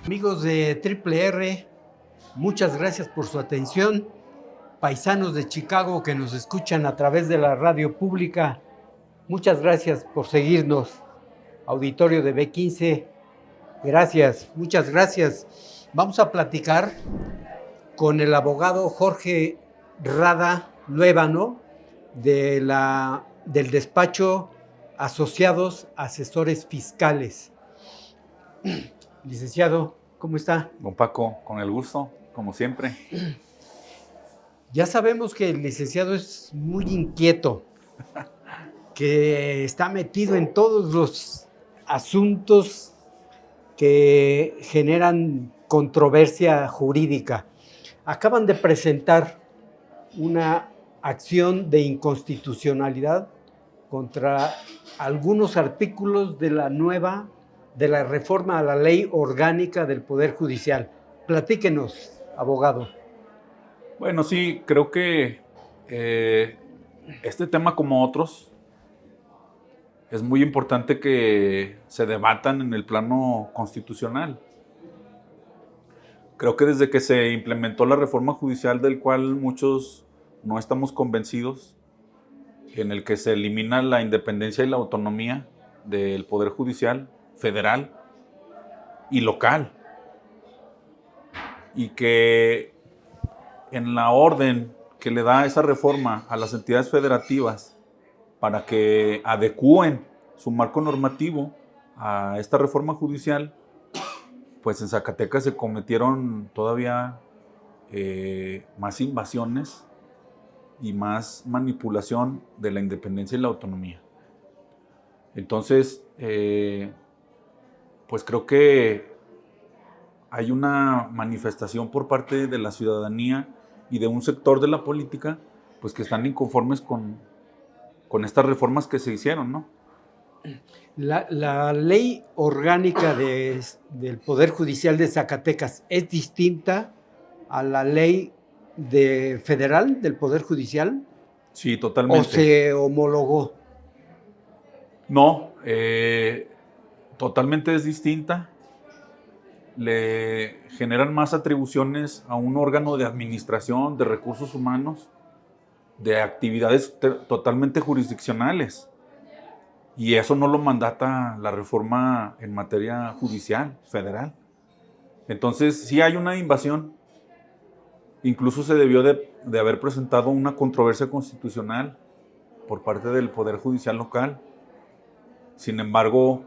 Amigos de Triple R, muchas gracias por su atención. Paisanos de Chicago que nos escuchan a través de la radio pública, muchas gracias por seguirnos. Auditorio de B15, gracias, muchas gracias. Vamos a platicar con el abogado Jorge Rada Luébano del despacho Asociados Asesores Fiscales. Licenciado, ¿cómo está? Don Paco, con el gusto, como siempre. Ya sabemos que el licenciado es muy inquieto, que está metido en todos los asuntos que generan controversia jurídica. Acaban de presentar una acción de inconstitucionalidad contra algunos artículos de la reforma a la ley orgánica del Poder Judicial. Platíquenos, abogado. Bueno, sí, creo que este tema, como otros, es muy importante que se debatan en el plano constitucional. Creo que desde que se implementó la reforma judicial, del cual muchos no estamos convencidos, en el que se elimina la independencia y la autonomía del Poder Judicial federal y local, y que en la orden que le da esa reforma a las entidades federativas para que adecúen su marco normativo a esta reforma judicial, pues en Zacatecas se cometieron todavía más invasiones y más manipulación de la independencia y la autonomía. Entonces, pues creo que hay una manifestación por parte de la ciudadanía y de un sector de la política, pues que están inconformes con estas reformas que se hicieron, ¿no? La ley orgánica del Poder Judicial de Zacatecas es distinta a la ley federal del Poder Judicial. Sí, totalmente. ¿O se homologó? No, totalmente es distinta. Le generan más atribuciones a un órgano de administración, de recursos humanos, de actividades totalmente jurisdiccionales. Y eso no lo mandata la reforma en materia judicial federal. Entonces, sí hay una invasión. Incluso se debió de haber presentado una controversia constitucional por parte del Poder Judicial local. Sin embargo,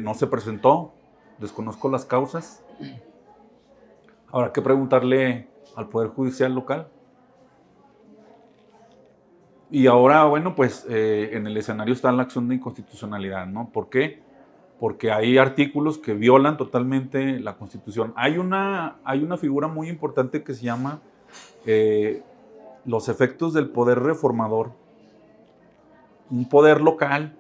no se presentó. Desconozco las causas. Habrá que preguntarle al Poder Judicial local. Y ahora, bueno, pues en el escenario está la acción de inconstitucionalidad, ¿no? ¿Por qué? Porque hay artículos que violan totalmente la Constitución. Hay una figura muy importante que se llama los efectos del poder reformador. Un poder local,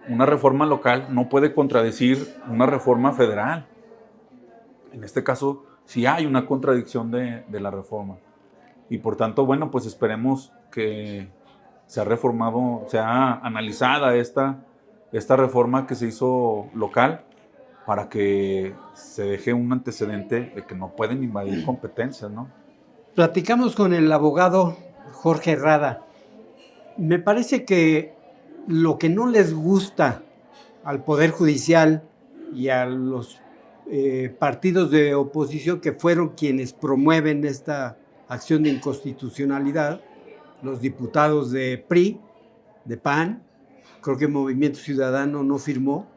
una reforma local, no puede contradecir una reforma federal. En este caso, sí hay una contradicción de la reforma. Y por tanto, bueno, pues esperemos que sea analizada esta reforma que se hizo local, para que se deje un antecedente de que no pueden invadir competencias, ¿no? Platicamos con el abogado Jorge Rada. Me parece que lo que no les gusta al Poder Judicial y a los partidos de oposición, que fueron quienes promueven esta acción de inconstitucionalidad, los diputados de PRI, de PAN, creo que Movimiento Ciudadano no firmó,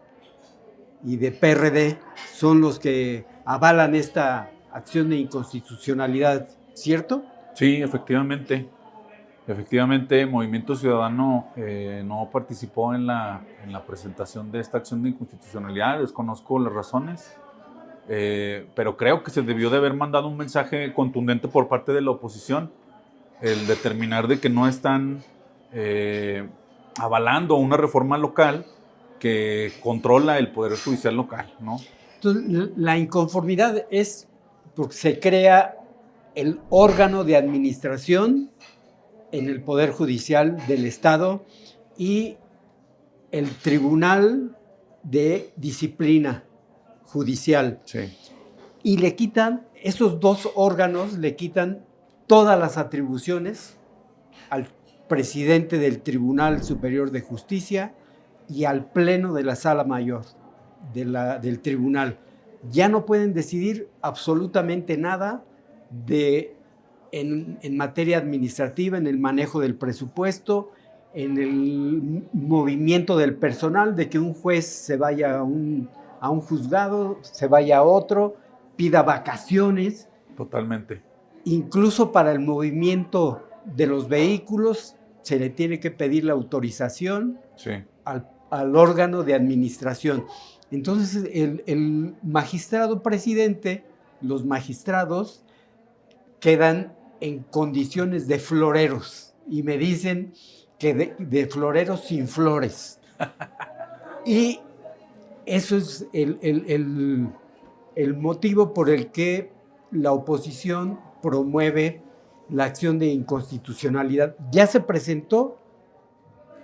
y de PRD, son los que avalan esta acción de inconstitucionalidad, ¿cierto? Sí, efectivamente. Efectivamente, Movimiento Ciudadano no participó en la presentación de esta acción de inconstitucionalidad. Desconozco las razones, pero creo que se debió de haber mandado un mensaje contundente por parte de la oposición, el determinar de que no están avalando una reforma local que controla el Poder Judicial local, ¿no? Entonces, la inconformidad es porque se crea el órgano de administración en el Poder Judicial del Estado y el Tribunal de Disciplina. Judicial. Sí. Y le quitan, esos dos órganos le quitan todas las atribuciones al presidente del Tribunal Superior de Justicia y al Pleno de la Sala Mayor del Tribunal. Ya no pueden decidir absolutamente nada en materia administrativa, en el manejo del presupuesto, en el movimiento del personal, de que un juez se vaya a un juzgado, se vaya a otro, pida vacaciones. Totalmente. Incluso para el movimiento de los vehículos se le tiene que pedir la autorización Sí. al órgano de administración. Entonces el magistrado presidente, los magistrados quedan en condiciones de floreros y me dicen que de floreros sin flores. Y eso es el motivo por el que la oposición promueve la acción de inconstitucionalidad. Ya se presentó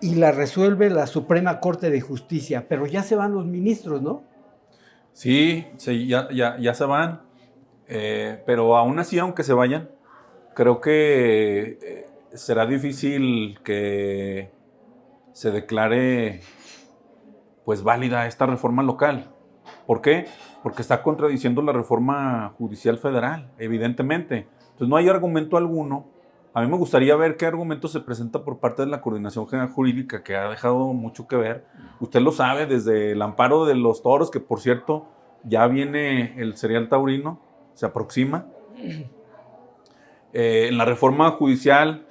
y la resuelve la Suprema Corte de Justicia, pero ya se van los ministros, ¿no? Sí, ya se van, pero aún así, aunque se vayan, creo que será difícil que se declare pues válida esta reforma local. ¿Por qué? Porque está contradiciendo la reforma judicial federal, evidentemente. Entonces no hay argumento alguno. A mí me gustaría ver qué argumento se presenta por parte de la Coordinación General Jurídica, que ha dejado mucho que ver. Usted lo sabe, desde el amparo de los toros, que por cierto ya viene el serial taurino, se aproxima. En la reforma judicial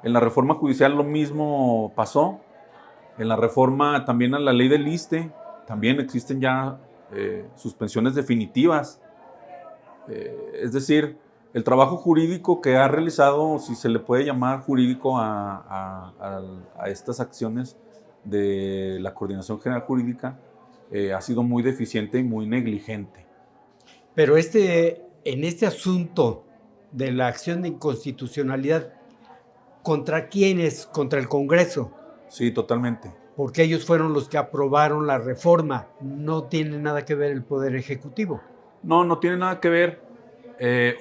lo mismo pasó. En la reforma también a la ley del ISSSTE, también existen ya suspensiones definitivas. Es decir, el trabajo jurídico que ha realizado, si se le puede llamar jurídico a estas acciones de la Coordinación General Jurídica, ha sido muy deficiente y muy negligente. Pero en este asunto de la acción de inconstitucionalidad, ¿contra quién es? Contra el Congreso. Sí, totalmente. Porque ellos fueron los que aprobaron la reforma. No tiene nada que ver el Poder Ejecutivo. No tiene nada que ver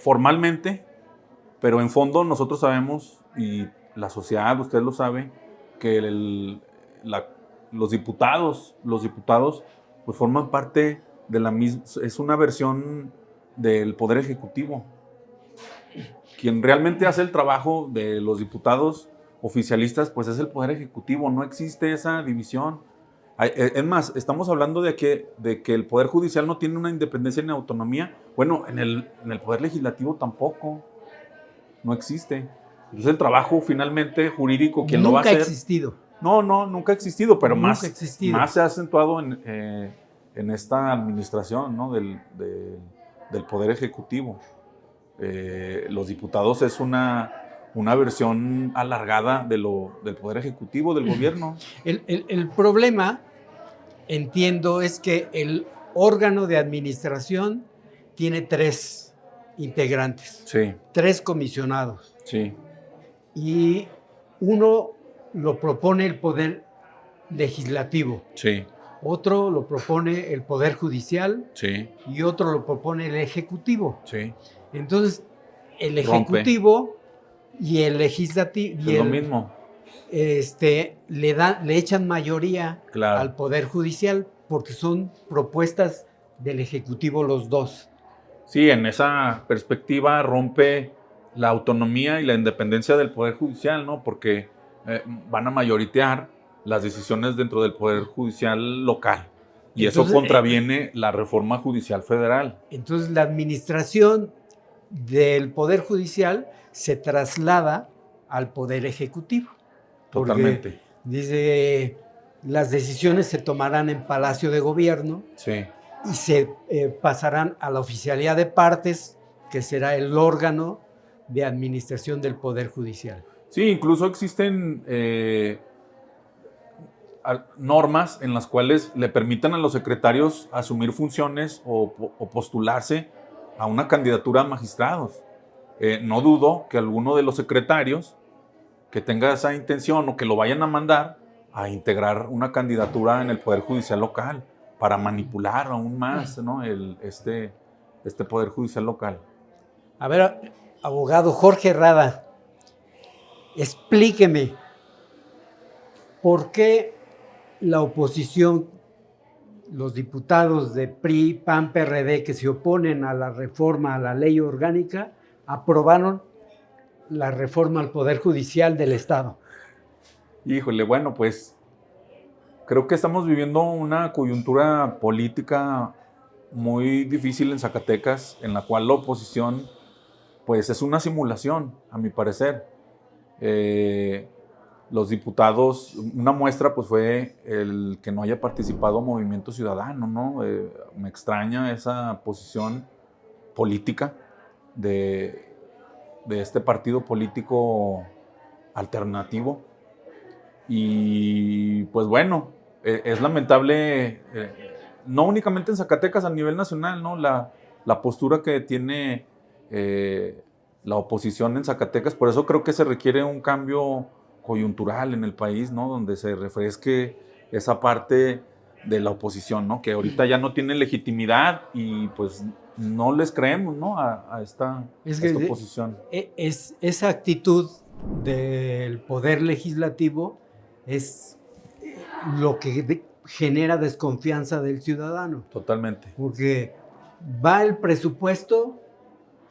formalmente, pero en fondo nosotros sabemos, y la sociedad, usted lo sabe, que los diputados pues forman parte de la misma, es una versión del Poder Ejecutivo. Quien realmente hace el trabajo de los diputados oficialistas, pues es el Poder Ejecutivo, no existe esa división. Es más, estamos hablando de que el Poder Judicial no tiene una independencia ni autonomía. Bueno, en el Poder Legislativo tampoco, no existe. Entonces el trabajo finalmente jurídico, ¿quién lo va a hacer? Nunca ha existido. No, nunca ha existido, pero Nunca más ha existido. Más se ha acentuado en esta administración, ¿no? del Poder Ejecutivo. Los diputados es una versión alargada del Poder Ejecutivo, del gobierno. El problema, entiendo, es que el órgano de administración tiene 3 integrantes, Sí. 3 comisionados. Sí. Y uno lo propone el Poder Legislativo. Sí. Otro lo propone el Poder Judicial. Sí. Y otro lo propone el Ejecutivo. Sí. Entonces, el Ejecutivo y el Legislativo es lo mismo. Le echan mayoría Claro. al Poder Judicial porque son propuestas del Ejecutivo los dos. Sí, en esa perspectiva rompe la autonomía y la independencia del Poder Judicial, ¿no? Porque van a mayoritear las decisiones dentro del Poder Judicial local. Y entonces, eso contraviene la reforma judicial federal. Entonces, la administración del Poder Judicial se traslada al Poder Ejecutivo. Totalmente. Dice, las decisiones se tomarán en Palacio de Gobierno. Sí. Y se pasarán a la Oficialía de Partes, que será el órgano de administración del Poder Judicial. Sí, incluso existen normas en las cuales le permitan a los secretarios asumir funciones o postularse a una candidatura a magistrados. No dudo que alguno de los secretarios que tenga esa intención o que lo vayan a mandar a integrar una candidatura en el Poder Judicial local. para manipular aún más, ¿no? Este Poder Judicial local. A ver, abogado Jorge Rada, explíqueme, ¿por qué la oposición, los diputados de PRI, PAN, PRD que se oponen a la reforma a la ley orgánica, aprobaron la reforma al Poder Judicial del Estado? Híjole, bueno, pues creo que estamos viviendo una coyuntura política muy difícil en Zacatecas, en la cual la oposición, pues es una simulación, a mi parecer. Los diputados, una muestra pues fue el que no haya participado Movimiento Ciudadano, ¿no? Me extraña esa posición política de este partido político alternativo. Y pues bueno, es lamentable, no únicamente en Zacatecas, a nivel nacional, ¿no? La postura que tiene la oposición en Zacatecas. Por eso creo que se requiere un cambio coyuntural en el país, ¿no? Donde se refresque esa parte de la oposición, ¿no? Que ahorita ya no tiene legitimidad y pues no les creemos, ¿no? A esta oposición. Esa actitud del poder legislativo es lo que genera desconfianza del ciudadano. Totalmente. Porque va el presupuesto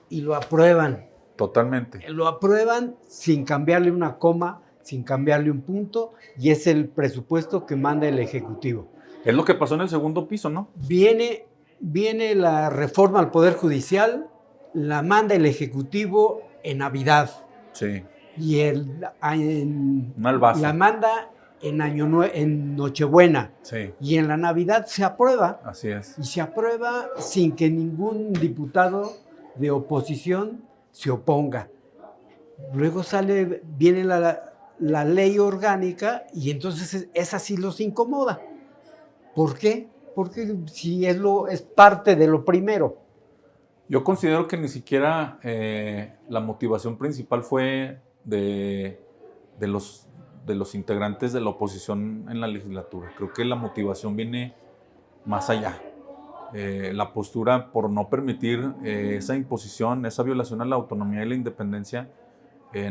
y lo aprueban. Totalmente. Lo aprueban sin cambiarle una coma, sin cambiarle un punto, y es el presupuesto que manda el Ejecutivo. Es lo que pasó en el segundo piso, ¿no? Viene la reforma al Poder Judicial, la manda el Ejecutivo en Navidad. Sí. Y la manda en Nochebuena. Sí. Y en la Navidad se aprueba. Así es. Y se aprueba sin que ningún diputado de oposición se oponga. Luego viene la ley orgánica y entonces esa sí los incomoda. ¿Por qué? Porque si es parte de lo primero. Yo considero que ni siquiera la motivación principal fue de los integrantes de la oposición en la legislatura. Creo que la motivación viene más allá. La postura por no permitir esa imposición, esa violación a la autonomía y la independencia,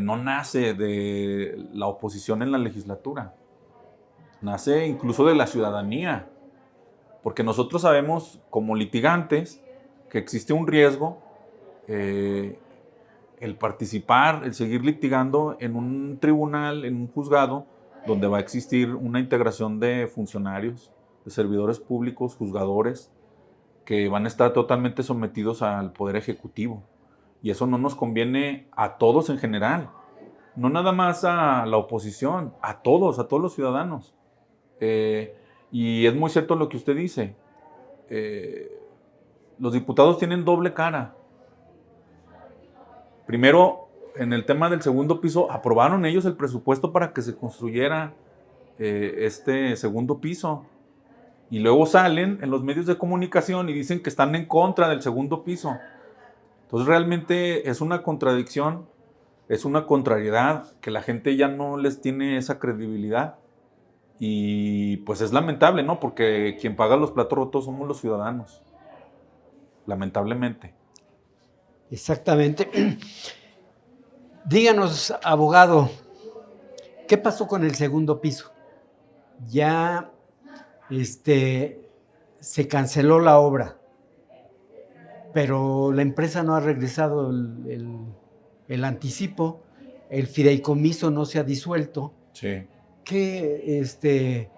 no nace de la oposición en la legislatura. Nace incluso de la ciudadanía. Porque nosotros sabemos, como litigantes, que existe un riesgo, el participar, el seguir litigando en un tribunal, en un juzgado, donde va a existir una integración de funcionarios, de servidores públicos, juzgadores, que van a estar totalmente sometidos al Poder Ejecutivo. Y eso no nos conviene a todos en general, no nada más a la oposición, a todos los ciudadanos. Y es muy cierto lo que usted dice. Los diputados tienen doble cara. Primero, en el tema del segundo piso, aprobaron ellos el presupuesto para que se construyera este segundo piso. Y luego salen en los medios de comunicación y dicen que están en contra del segundo piso. Entonces realmente es una contradicción, es una contrariedad que la gente ya no les tiene esa credibilidad. Y pues es lamentable, ¿no? Porque quien paga los platos rotos somos los ciudadanos. Lamentablemente. Exactamente. Díganos, abogado, ¿qué pasó con el segundo piso? Ya se canceló la obra, pero la empresa no ha regresado el anticipo, el fideicomiso no se ha disuelto. Sí. Que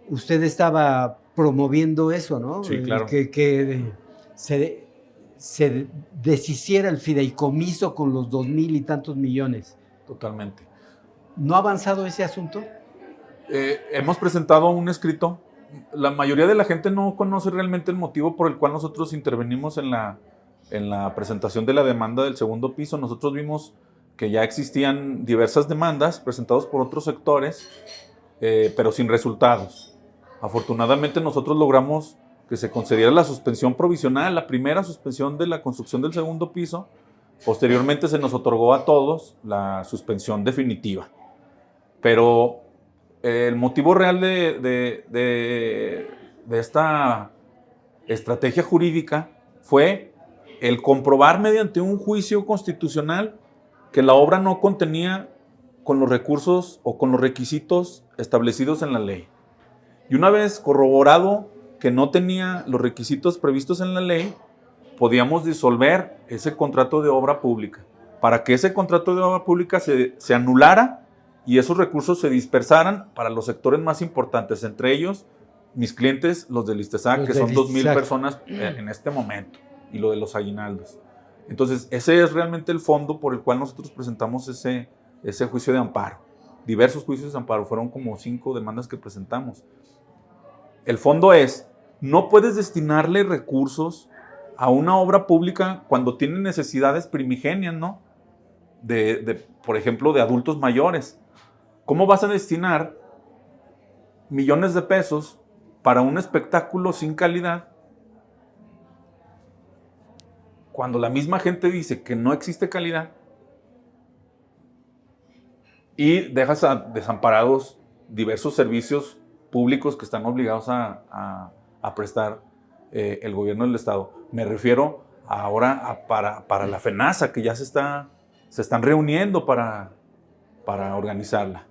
usted estaba promoviendo eso, ¿no? Sí, claro. Que se deshiciera el fideicomiso con los 2,000 y tantos millones. Totalmente. ¿No ha avanzado ese asunto? Hemos presentado un escrito. La mayoría de la gente no conoce realmente el motivo por el cual nosotros intervenimos en la presentación de la demanda del segundo piso. Nosotros vimos que ya existían diversas demandas presentadas por otros sectores, pero sin resultados. Afortunadamente nosotros logramos que se concediera la suspensión provisional, la primera suspensión de la construcción del segundo piso. Posteriormente se nos otorgó a todos la suspensión definitiva. Pero el motivo real de esta estrategia jurídica fue el comprobar mediante un juicio constitucional que la obra no contenía con los recursos o con los requisitos establecidos en la ley. Y una vez corroborado que no tenía los requisitos previstos en la ley, podíamos disolver ese contrato de obra pública para que ese contrato de obra pública se anulara y esos recursos se dispersaran para los sectores más importantes, entre ellos mis clientes, los del ISTESAC, que son 2,000 personas en este momento, y lo de los aguinaldos. Entonces, ese es realmente el fondo por el cual nosotros presentamos ese juicio de amparo. Diversos juicios de amparo, fueron como 5 demandas que presentamos. El fondo es, no puedes destinarle recursos a una obra pública cuando tiene necesidades primigenias, ¿no? Por ejemplo, de adultos mayores. ¿Cómo vas a destinar millones de pesos para un espectáculo sin calidad cuando la misma gente dice que no existe calidad y dejas desamparados diversos servicios públicos que están obligados a prestar el gobierno del Estado? Me refiero ahora para la FENASA, que ya se están reuniendo para organizarla.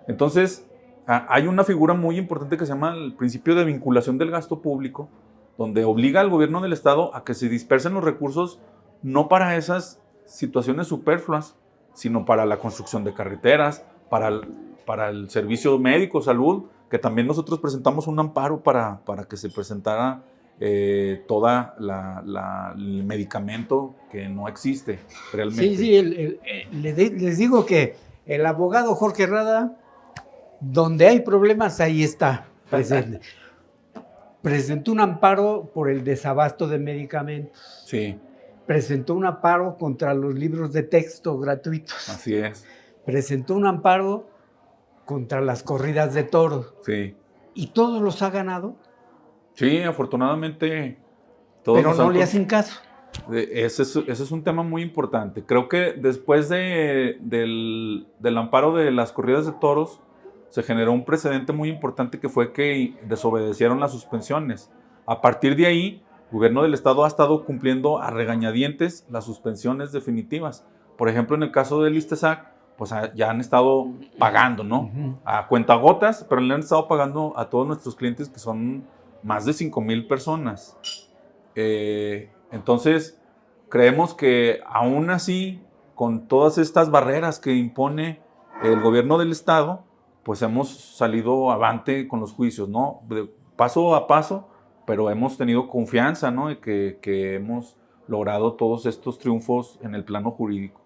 Entonces, hay una figura muy importante que se llama el principio de vinculación del gasto público, donde obliga al gobierno del Estado a que se dispersen los recursos no para esas situaciones superfluas, sino para la construcción de carreteras, para el servicio médico, salud, que también nosotros presentamos un amparo para que se presentara toda el medicamento que no existe realmente. Sí, les digo que el abogado Jorge Rada, donde hay problemas, ahí está presente. Presentó un amparo por el desabasto de medicamentos. Sí. Presentó un amparo contra los libros de texto gratuitos. Así es. Presentó un amparo contra las corridas de toros. Sí. ¿Y todos los ha ganado? Sí, afortunadamente todos. Pero no le hacen caso. Ese es un tema muy importante. Creo que después del amparo de las corridas de toros, se generó un precedente muy importante que fue que desobedecieron las suspensiones. A partir de ahí, el gobierno del Estado ha estado cumpliendo a regañadientes las suspensiones definitivas. Por ejemplo, en el caso del ISTESAC, pues ya han estado pagando, ¿no? A cuentagotas, pero le han estado pagando a todos nuestros clientes, que son más de 5,000 personas. Entonces, creemos que aún así, con todas estas barreras que impone el gobierno del Estado, pues hemos salido avante con los juicios, ¿no? De paso a paso, pero hemos tenido confianza, ¿no? De que hemos logrado todos estos triunfos en el plano jurídico.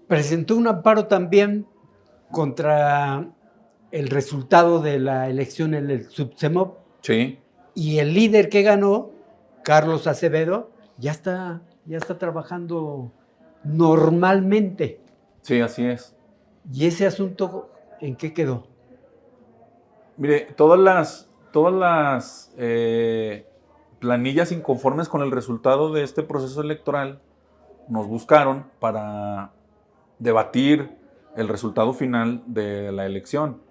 Presentó un amparo también contra el resultado de la elección en el Subsemop. Sí. Y el líder que ganó, Carlos Acevedo, ya está trabajando normalmente. Sí, así es. ¿Y ese asunto en qué quedó? Mire, todas las planillas inconformes con el resultado de este proceso electoral nos buscaron para debatir el resultado final de la elección.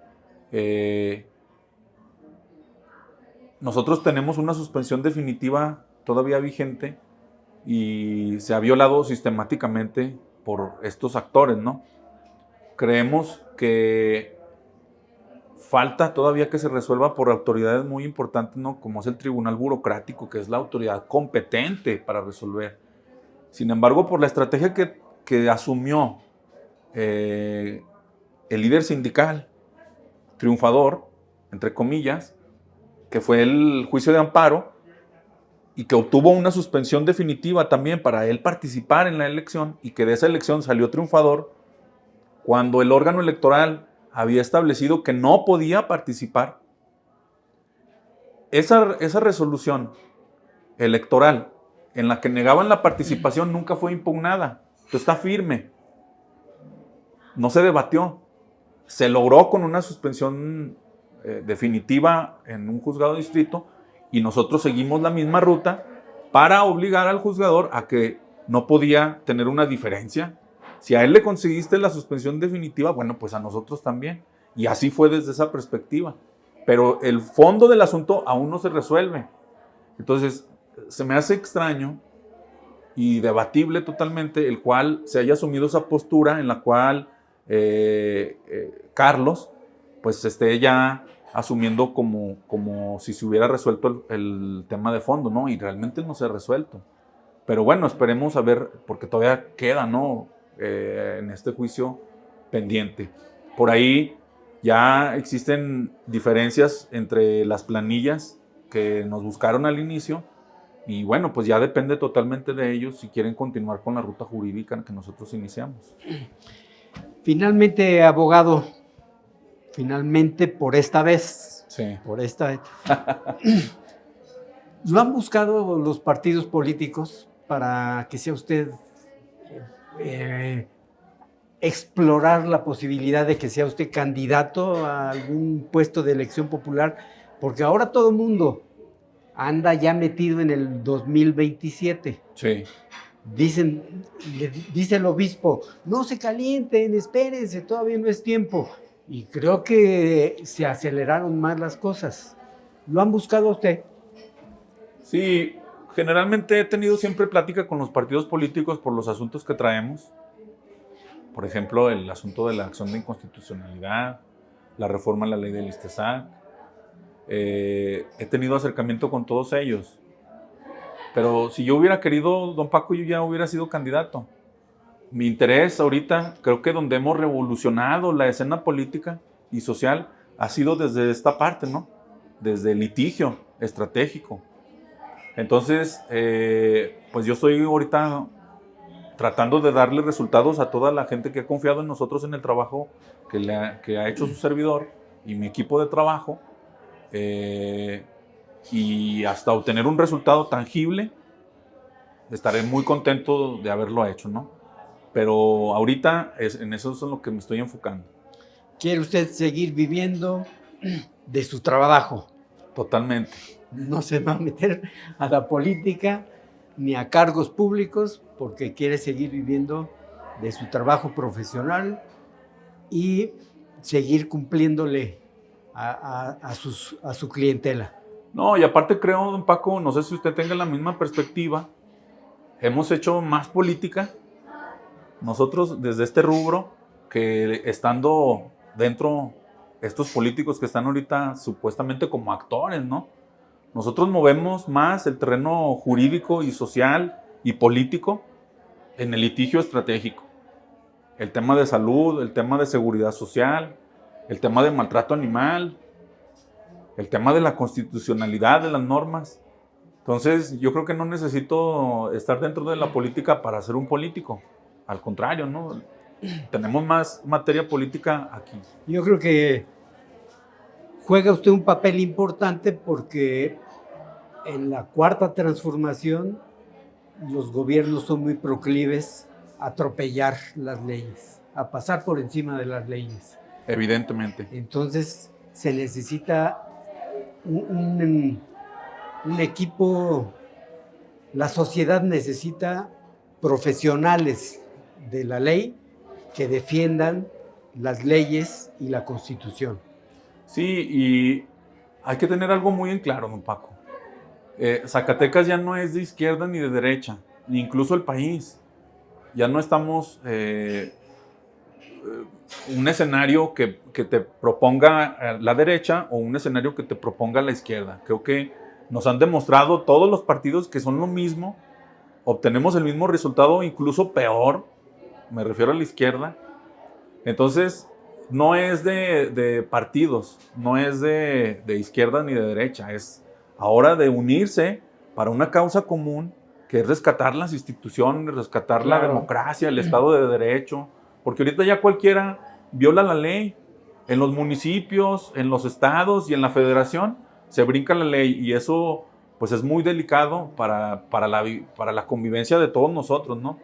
Nosotros tenemos una suspensión definitiva todavía vigente y se ha violado sistemáticamente por estos actores, ¿no? Creemos que falta todavía que se resuelva por autoridades muy importantes, ¿no? Como es el Tribunal Burocrático, que es la autoridad competente para resolver. Sin embargo, por la estrategia que asumió el líder sindical triunfador, entre comillas, que fue el juicio de amparo, y que obtuvo una suspensión definitiva también para él participar en la elección, y que de esa elección salió triunfador, cuando el órgano electoral había establecido que no podía participar. Esa resolución electoral en la que negaban la participación nunca fue impugnada. Entonces está firme. No se debatió. Se logró con una suspensión definitiva en un juzgado de distrito, y nosotros seguimos la misma ruta para obligar al juzgador a que no podía tener una diferencia. Si a él le conseguiste la suspensión definitiva, bueno, pues a nosotros también. Y así fue desde esa perspectiva. Pero el fondo del asunto aún no se resuelve. Entonces, se me hace extraño y debatible totalmente el cual se haya asumido esa postura en la cual Carlos pues esté ya asumiendo como si se hubiera resuelto el tema de fondo, ¿no? Y realmente no se ha resuelto. Pero bueno, esperemos a ver, porque todavía queda, ¿no? En este juicio pendiente. Por ahí ya existen diferencias entre las planillas que nos buscaron al inicio y bueno, pues ya depende totalmente de ellos si quieren continuar con la ruta jurídica que nosotros iniciamos. Finalmente, abogado, finalmente por esta vez, Sí. por esta vez, ¿lo han buscado los partidos políticos para que sea usted explorar la posibilidad de que sea usted candidato a algún puesto de elección popular? Porque ahora todo el mundo anda ya metido en el 2027. Sí. Dice el obispo, no se calienten, espérense, todavía no es tiempo. Y creo que se aceleraron más las cosas. ¿Lo han buscado usted? Sí, generalmente he tenido siempre plática con los partidos políticos por los asuntos que traemos. Por ejemplo, el asunto de la acción de inconstitucionalidad, la reforma a la ley del ISTESAC. He tenido acercamiento con todos ellos. Pero si yo hubiera querido, don Paco, yo ya hubiera sido candidato. Mi interés ahorita, creo que donde hemos revolucionado la escena política y social, ha sido desde esta parte, ¿no? Desde el litigio estratégico. Entonces, pues yo estoy ahorita tratando de darle resultados a toda la gente que ha confiado en nosotros en el trabajo que ha hecho su servidor y mi equipo de trabajo. Y hasta obtener un resultado tangible, estaré muy contento de haberlo hecho, ¿no? Pero ahorita en eso es en lo que me estoy enfocando. ¿Quiere usted seguir viviendo de su trabajo? Totalmente. No se va a meter a la política ni a cargos públicos porque quiere seguir viviendo de su trabajo profesional y seguir cumpliéndole a su clientela. No, y aparte creo, don Paco, no sé si usted tenga la misma perspectiva, hemos hecho más política nosotros desde este rubro que estando dentro estos políticos que están ahorita supuestamente como actores, ¿no? Nosotros movemos más el terreno jurídico y social y político en el litigio estratégico. El tema de salud, el tema de seguridad social, el tema de maltrato animal, el tema de la constitucionalidad de las normas. Entonces, yo creo que no necesito estar dentro de la política para ser un político. Al contrario, ¿no? Tenemos más materia política aquí. Yo creo que juega usted un papel importante porque en la cuarta transformación los gobiernos son muy proclives a atropellar las leyes, a pasar por encima de las leyes. Evidentemente. Entonces se necesita un equipo, la sociedad necesita profesionales de la ley que defiendan las leyes y la Constitución. Sí, y hay que tener algo muy en claro, don Paco. Zacatecas ya no es de izquierda ni de derecha, ni incluso el país. Ya no estamos un escenario que te proponga la derecha o un escenario que te proponga la izquierda. Creo que nos han demostrado todos los partidos que son lo mismo, obtenemos el mismo resultado, incluso peor, me refiero a la izquierda. Entonces, no es de partidos, no es de izquierda ni de derecha, es ahora de unirse para una causa común, que es rescatar las instituciones, rescatar Claro. la democracia, el Estado de Derecho, porque ahorita ya cualquiera viola la ley. En los municipios, en los estados y en la federación se brinca la ley y eso pues es muy delicado para la convivencia de todos nosotros, ¿no?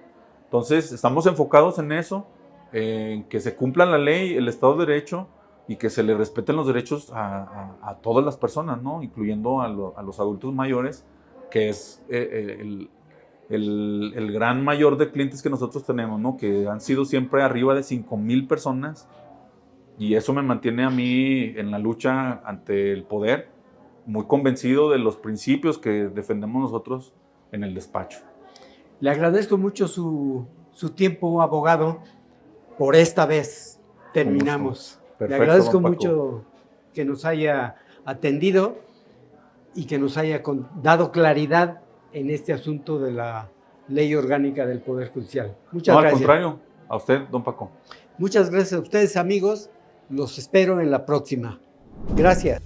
Entonces estamos enfocados en eso, en que se cumpla la ley, el Estado de Derecho y que se le respeten los derechos a todas las personas, ¿no? Incluyendo a los adultos mayores, que es el gran mayor de clientes que nosotros tenemos, ¿no? Que han sido siempre arriba de 5,000 personas y eso me mantiene a mí en la lucha ante el poder muy convencido de los principios que defendemos nosotros en el despacho. Le agradezco mucho su tiempo, abogado. Por esta vez terminamos. Perfecto, Le agradezco don Paco. mucho que nos haya atendido y que nos haya dado claridad en este asunto de la ley orgánica del Poder Judicial. Muchas No, gracias. al contrario, a usted, don Paco. Muchas gracias a ustedes, amigos. Los espero en la próxima. Gracias.